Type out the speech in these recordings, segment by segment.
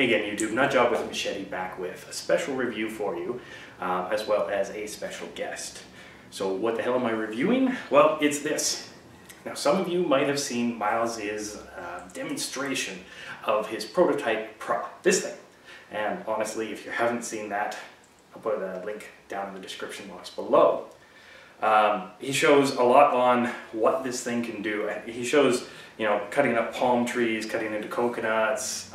Hey again YouTube, Nutjob with a Machete back with a special review for you, as well as a special guest. So what the hell am I reviewing? Well, it's this. Now some of you might have seen Miles's demonstration of his Prototype Pro, this thing. And honestly, if you haven't seen that, I'll put a link down in the description box below. He shows a lot on what this thing can do. He shows, you know, cutting up palm trees, cutting into coconuts,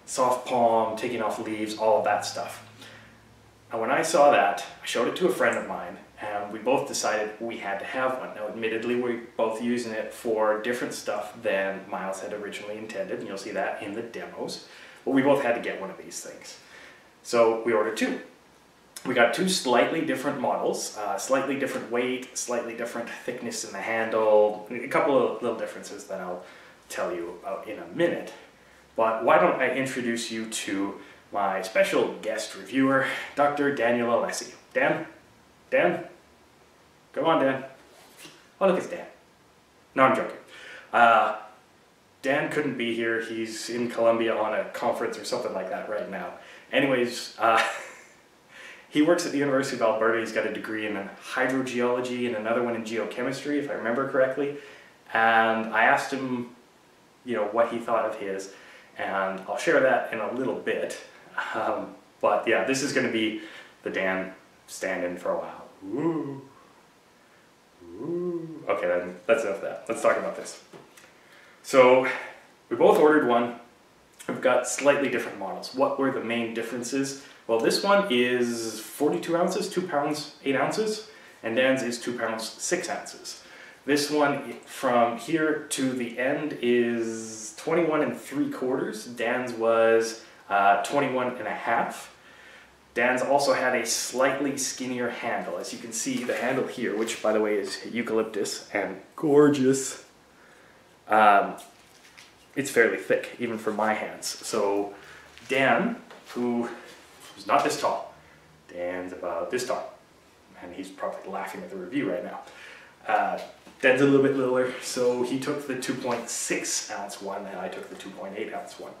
soft palm, taking off leaves, all of that stuff. And when I saw that, I showed it to a friend of mine, and we both decided we had to have one. Now admittedly, we're both using it for different stuff than Miles had originally intended, and you'll see that in the demos. But we both had to get one of these things. So we ordered two. We got two slightly different models, slightly different weight, slightly different thickness in the handle, a couple of little differences that I'll tell you about in a minute. But why don't I introduce you to my special guest reviewer, Dr. Daniel Alessi. Dan? Dan? Come on, Dan. Oh, look, it's Dan. No, I'm joking. Dan couldn't be here. He's in Colombia on a conference or something like that right now. Anyways, he works at the University of Alberta. He's got a degree in hydrogeology and another one in geochemistry, if I remember correctly. And I asked him, you know, what he thought of his, and I'll share that in a little bit. But yeah, this is going to be the Dan stand-in for a while. Ooh. Ooh. Okay, then that's enough of that. Let's talk about this. So we both ordered one. We've got slightly different models. What were the main differences? Well, this one is 42 ounces, 2 pounds, 8 ounces, and Dan's is 2 pounds, 6 ounces. This one from here to the end is 21 3/4. Dan's was 21 1/2. Dan's also had a slightly skinnier handle. As you can see, the handle here, which by the way is eucalyptus and gorgeous, it's fairly thick, even for my hands. So Dan, who is not this tall, Dan's about this tall, and he's probably laughing at the review right now. Dan's a little bit littler, so he took the 2.6 ounce one, and I took the 2.8 ounce one.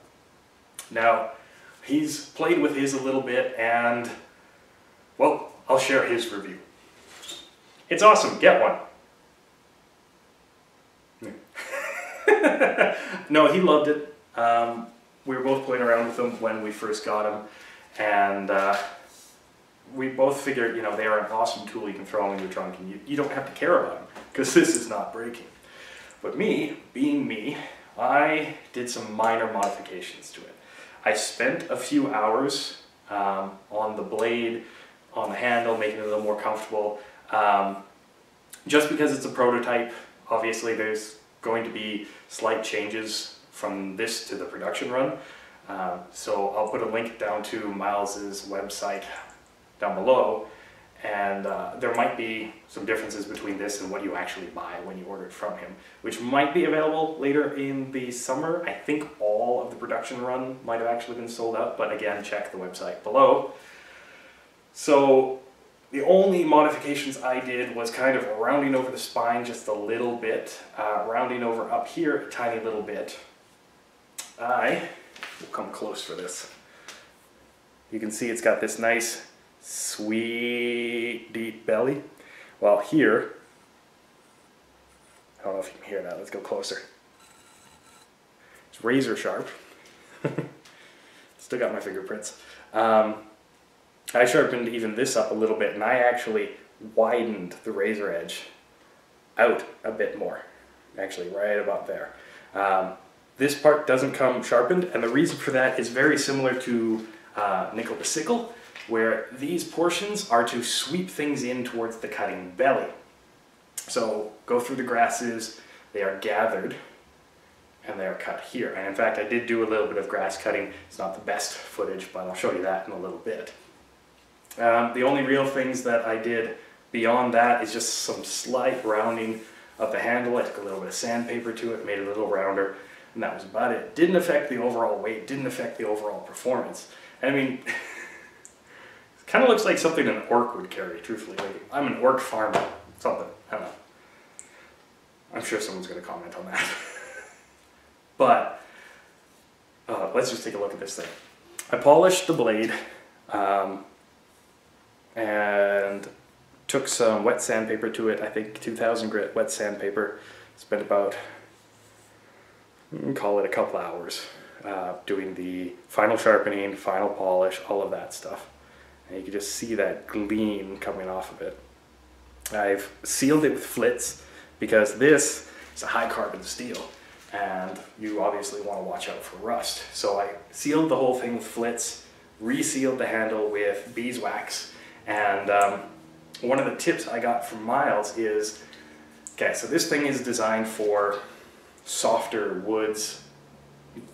Now, he's played with his a little bit, and, well, I'll share his review. It's awesome, get one. No, he loved it. We were both playing around with them when we first got them, and we both figured, you know, they are an awesome tool. You can throw them in your trunk, and you don't have to care about them, because this is not breaking. But me, being me, I did some minor modifications to it. I spent a few hours on the blade, on the handle, making it a little more comfortable. Just because it's a prototype, obviously there's going to be slight changes from this to the production run. So I'll put a link down to Miles's website down below, and there might be some differences between this and what you actually buy when you order it from him, which might be available later in the summer. I think all of the production run might have actually been sold out, but again, check the website below. So the only modifications I did was kind of rounding over the spine just a little bit, rounding over up here a tiny little bit. I will come close for this. You can see it's got this nice, sweet, deep belly. Well, here, I don't know if you can hear that. Let's go closer. It's razor sharp. Still got my fingerprints. I sharpened even this up a little bit, and I actually widened the razor edge out a bit more. Actually, right about there. This part doesn't come sharpened, and the reason for that is very similar to Nickle to Sickle, where these portions are to sweep things in towards the cutting belly. So go through the grasses, they are gathered, and they are cut here. And in fact, I did do a little bit of grass cutting. It's not the best footage, but I'll show you that in a little bit. The only real things that I did beyond that is just some slight rounding of the handle. I took a little bit of sandpaper to it, made it a little rounder, and that was about it. Didn't affect the overall weight, didn't affect the overall performance. I mean, it kind of looks like something an orc would carry, truthfully. Like, I'm an orc farmer, something, I don't know. I'm sure someone's going to comment on that. But let's just take a look at this thing. I polished the blade and took some wet sandpaper to it. I think 2000 grit wet sandpaper. Spent about, call it a couple hours, doing the final sharpening, final polish, all of that stuff. And you can just see that gleam coming off of it. I've sealed it with flits because this is a high carbon steel and you obviously want to watch out for rust. So I sealed the whole thing with flits, resealed the handle with beeswax, and one of the tips I got from Miles is, okay, so this thing is designed for softer woods,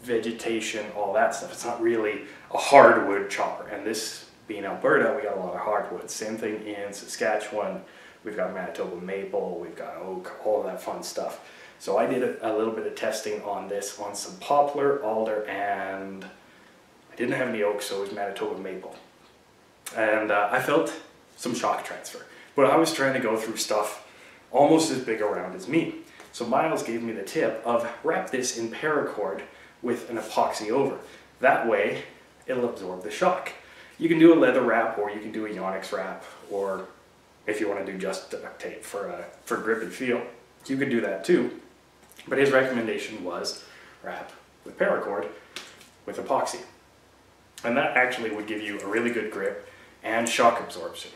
vegetation, all that stuff. It's not really a hardwood chopper, and this being Alberta, we got a lot of hardwood. Same thing in Saskatchewan. We've got Manitoba maple, we've got oak, all of that fun stuff. So I did a little bit of testing on this on some poplar, alder, and I didn't have any oak, so it was Manitoba maple. And I felt some shock transfer. But I was trying to go through stuff almost as big around as me. So Miles gave me the tip of wrap this in paracord with an epoxy over. That way, it'll absorb the shock. You can do a leather wrap, or you can do a Onyx wrap, or if you want to do just duct tape for grip and feel, you can do that too. But his recommendation was wrap with paracord with epoxy. And that actually would give you a really good grip and shock absorption.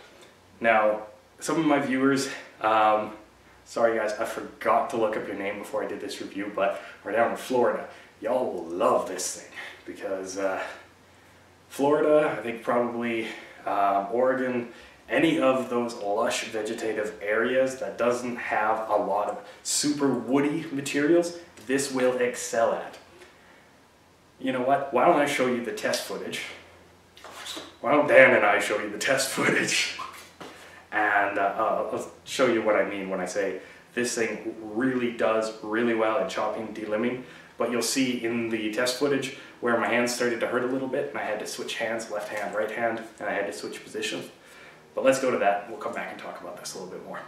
Now, some of my viewers, sorry guys, I forgot to look up your name before I did this review, but we're down in Florida. Y'all will love this thing because Florida, I think probably Oregon, any of those lush vegetative areas that doesn't have a lot of super woody materials, this will excel at. You know what? Why don't I show you the test footage? Why don't Dan and I show you the test footage? And I'll show you what I mean when I say this thing really does really well at chopping, delimbing. But you'll see in the test footage where my hands started to hurt a little bit and I had to switch hands, left hand, right hand, and I had to switch positions. But let's go to that. We'll come back and talk about this a little bit more.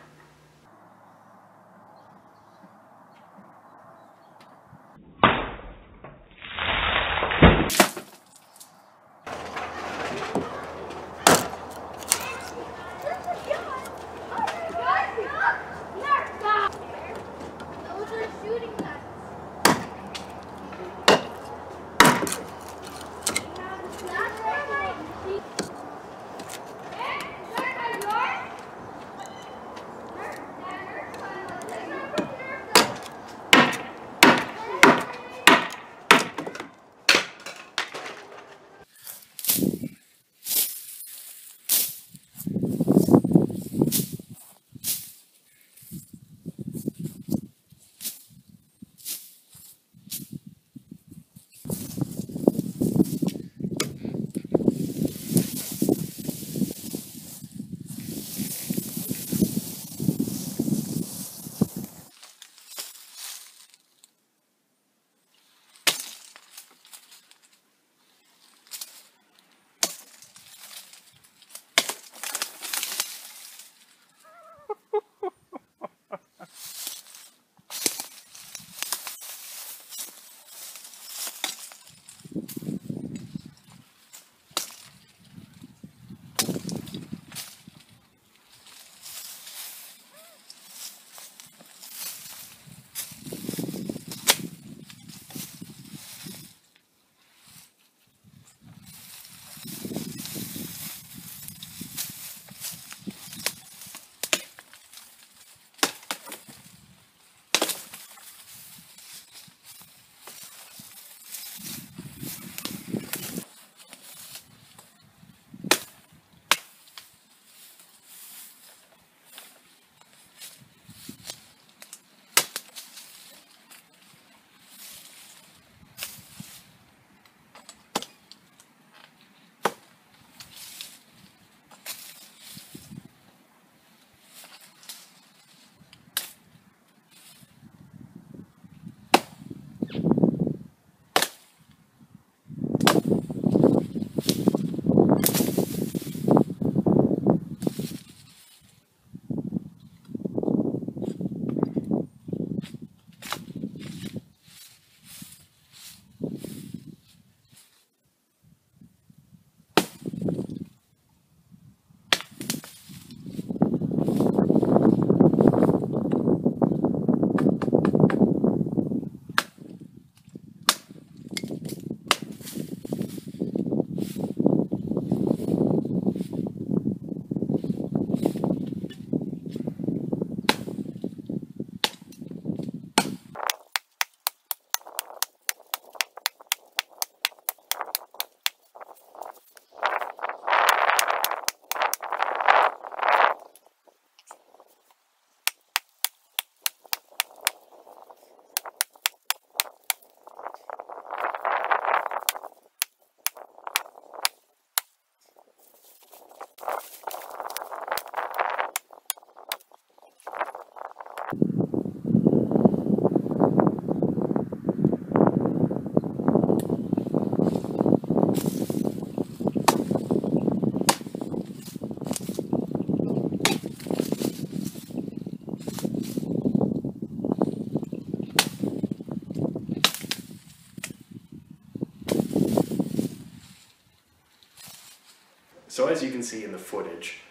So as you can see in the footage,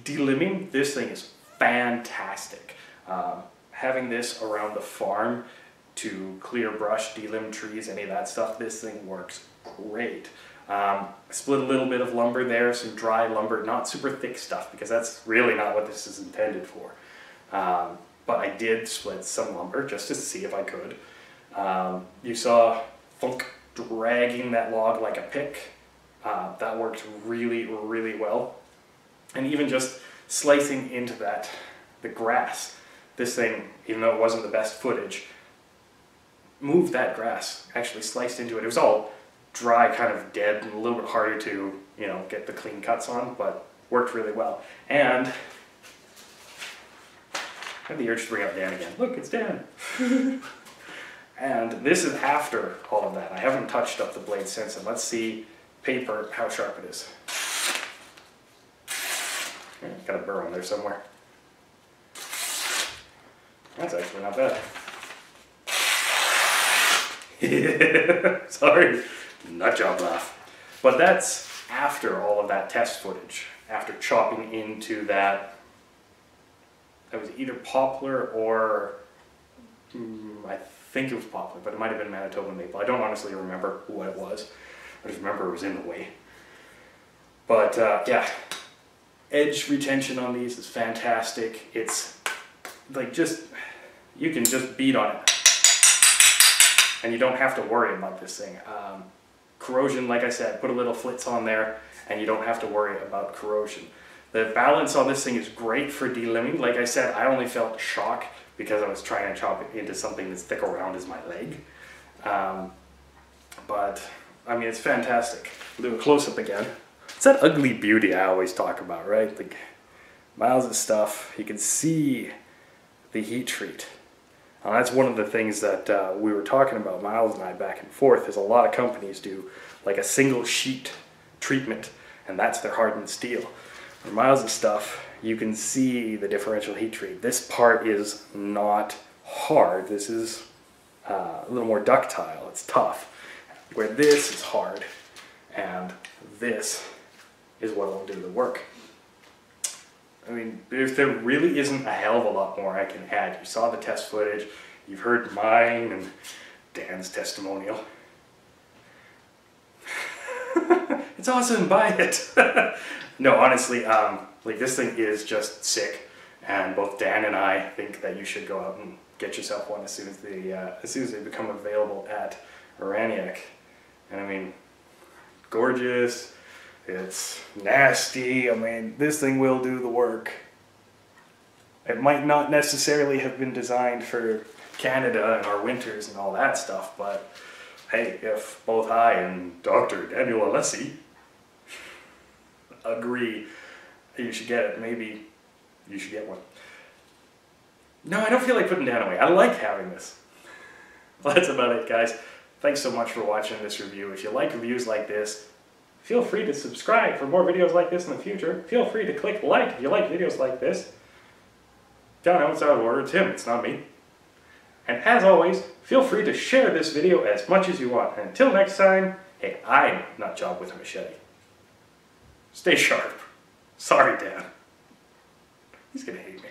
delimbing, this thing is fantastic. Having this around the farm to clear brush, delimb trees, any of that stuff, this thing works great. Split a little bit of lumber there, some dry lumber, not super thick stuff, because that's really not what this is intended for. But I did split some lumber just to see if I could. You saw Funk dragging that log like a pick. That worked really, really well. And even just slicing into the grass, this thing, even though it wasn't the best footage, moved that grass, actually sliced into it. It was all dry, kind of dead, and a little bit harder to, you know, get the clean cuts on, but worked really well. And I had the urge to bring up Dan again. Look, it's Dan. And this is after all of that. I haven't touched up the blade since, and let's see paper, how sharp it is. Got a burr on there somewhere. That's actually not bad. Sorry, nut job laugh. But that's after all of that test footage, after chopping into that was either poplar or, I think it was poplar, but it might have been Manitoba maple. I don't honestly remember what it was. I just remember it was in the way. But yeah, edge retention on these is fantastic. It's like you can just beat on it. And you don't have to worry about this thing. Corrosion, like I said, put a little flitz on there and you don't have to worry about corrosion. The balance on this thing is great for delimbing. Like I said, I only felt shock because I was trying to chop it into something that's thick around as my leg. But, I mean, it's fantastic. We'll do a close-up again. It's that ugly beauty I always talk about, right? Like, miles of stuff. You can see the heat treat. That's one of the things that we were talking about, Miles and I, back and forth, is a lot of companies do like a single sheet treatment, and that's their hardened steel. For Miles' stuff, you can see the differential heat treat. This part is not hard. This is a little more ductile. It's tough. Where this is hard, and this is what will do the work. I mean, if there really isn't a hell of a lot more I can add. You saw the test footage, you've heard mine and Dan's testimonial. It's awesome, buy it. No, honestly, like this thing is just sick, and both Dan and I think that you should go out and get yourself one as soon as they become available at Aranyik. And I mean, gorgeous. It's nasty. I mean, this thing will do the work. It might not necessarily have been designed for Canada and our winters and all that stuff, but hey, if both I and Dr. Daniel Alessi agree that you should get it, maybe you should get one. No, I don't feel like putting Dan away. I like having this. Well, that's about it, guys. Thanks so much for watching this review. If you like reviews like this, feel free to subscribe for more videos like this in the future. Feel free to click like if you like videos like this. Don't know, it's out of order. It's him, it's not me. And as always, feel free to share this video as much as you want. And until next time, hey, I'm not job with a machete. Stay sharp. Sorry, Dan. He's gonna hate me.